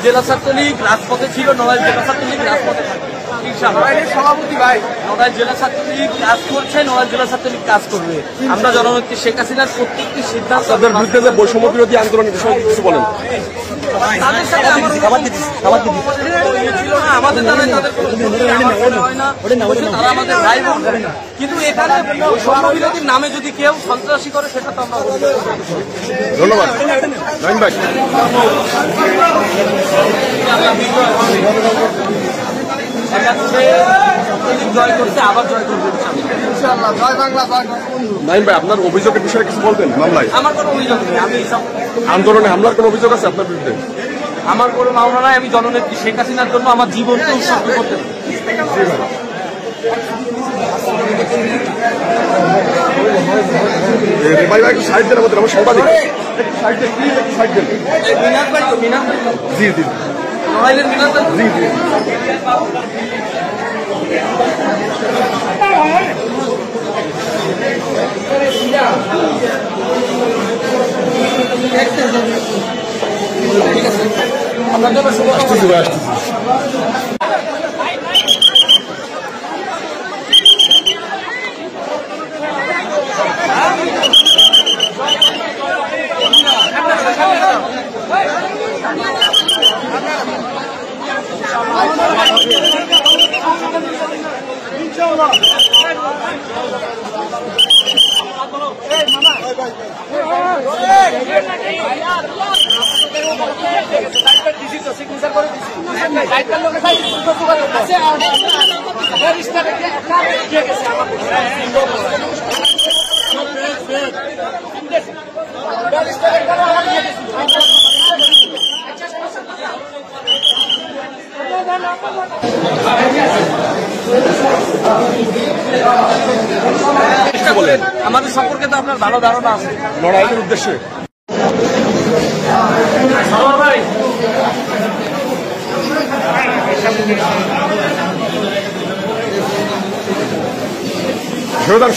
জেলা ছাত্রলীগ রাজপথে ছিল, নড়াইল জেলা ছাত্রলীগ রাজপথে থাকবে। সভাপতি ভাই, নড়াইল জেলা ছাত্রলীগ কাজ করছে, নড়াইল জেলা ছাত্রলীগ কাজ করবে। আমরা জননেত্রী শেখ হাসিনার প্রত্যেকটি সিদ্ধান্ত তাদের বিরুদ্ধে যে বৈষম্য বিরোধী আন্দোলনের বিষয়ে কিছু বলেন। তাদের সাথে ছিল না, আমাদের দ্বারা তাদের হয় না, তারা আমাদের ভাই বোন। কিন্তু এখানে বৈষম্য বিরোধীর নামে যদি কেউ সন্ত্রাসী করে সেটা তো আমরা ধন্যবাদ রহিম ভাই। জয় করছে, আবার জয় করবে ইনশাআল্লাহ। জয় বাংলা, জয় নাইম ভাই, আপনার অভিযোগের বিষয়ে কিছু বলবেন। মামলায় আমার কোনো অভিযোগ নেই, আমি আন্দোলনে হামলার কোনো অভিযোগ আছে আপনার বিরুদ্ধে? আমার কোনো মামলা নাই। আমি জননেত্রী শেখ হাসিনার জন্য আমার জীবনকে উৎসর্গ করতে ভাই ভাই একটু সাইড দেন আমাদের, আমার সাংবাদিক সাইড দেন, প্লিজ একটু সাইড দেন। মিনাজ ভাই তো, মিনাজ ভাই জি জি নড়াইলের মিনাজ ভাই জি জি। ঠিক আছে, আপনার জন্য আসতেছি ভাই, আসতেছি। আমাদের সম্পর্কে তো আপনার ভালো ধারণা আছে। লড়াইয়ের উদ্দেশ্যে সরদান